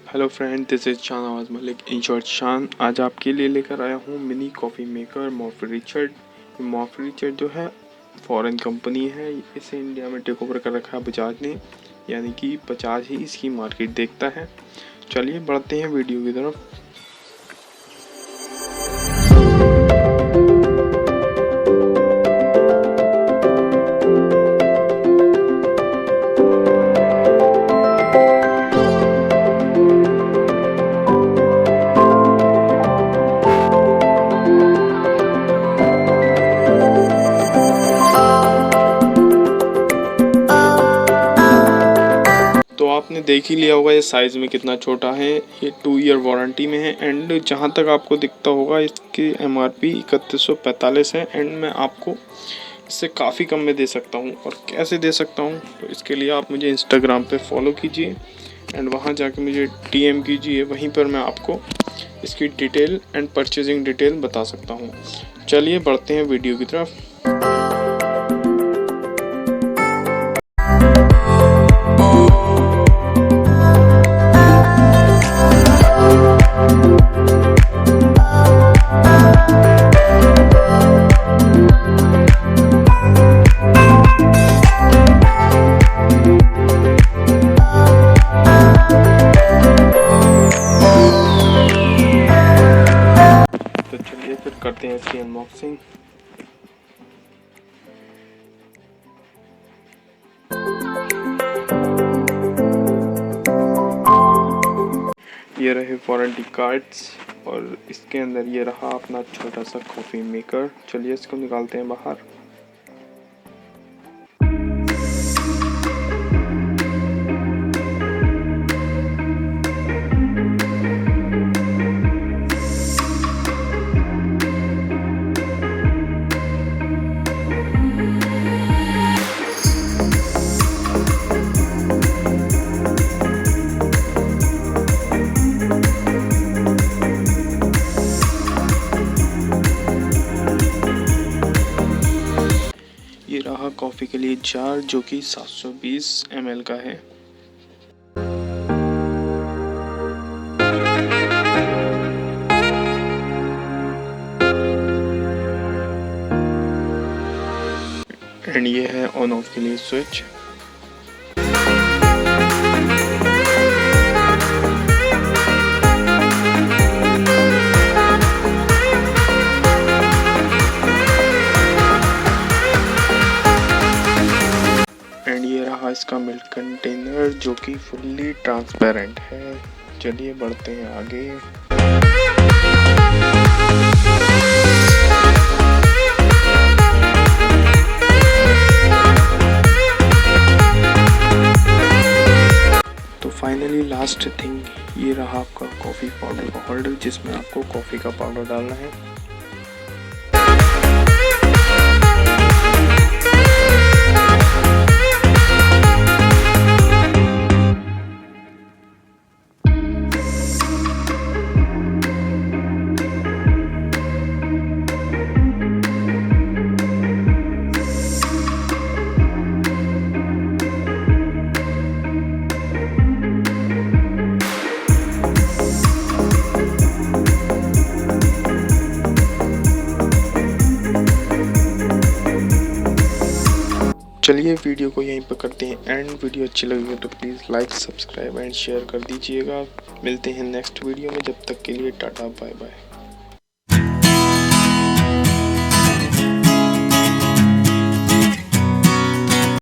Hello friend, this is शान आवाज़ Malik in short शान। आज आपके लिए लेकर आया हूँ mini coffee maker Morphy Richard. Morphy Richard जो है फॉरेन कंपनी है, इसे इंडिया में टेक ओवर कर रखा है बजाज ने, यानी कि बजाज ही इसकी मार्केट देखता है। चलिए बढ़ते हैं वीडियो की तरफ। तो आपने देख ही लिया होगा ये साइज़ में कितना छोटा है। ये 2 ईयर वारंटी में है एंड जहाँ तक आपको दिखता होगा इसकी MRP 3145 है एंड मैं आपको इससे काफ़ी कम में दे सकता हूँ। और कैसे दे सकता हूँ, तो इसके लिए आप मुझे इंस्टाग्राम पे फॉलो कीजिए एंड वहाँ जाके मुझे DM कीजिए। वहीं पर मैं आपको इसकी डिटेल एंड परचेजिंग डिटेल बता सकता हूँ। चलिए बढ़ते हैं वीडियो की तरफ। तो चलिए फिर करते हैं इसकी अनबॉक्सिंग। ये रहे वारंटी कार्ड्स और इसके अंदर ये रहा अपना छोटा सा कॉफ़ी मेकर। चलिए इसको निकालते हैं बाहर। ये रहा कॉफ़ी के लिए जार, जो कि 720 ml का है। एंड ये है ऑन ऑफ के लिए स्विच। एंड ये रहा इसका मिल्क कंटेनर, जो कि फुल्ली ट्रांसपेरेंट है। चलिए बढ़ते हैं आगे। तो फाइनली लास्ट थिंग, ये रहा आपका कॉफ़ी पाउडर का होल्डर, जिसमें आपको कॉफ़ी का पाउडर डालना है। चलिए वीडियो को यहीं पर करते हैं एंड। वीडियो अच्छी लगी हो तो please like, subscribe and share कर दीजिएगा। मिलते हैं नेक्स्ट वीडियो में, जब तक के लिए टाटा बाय बाय।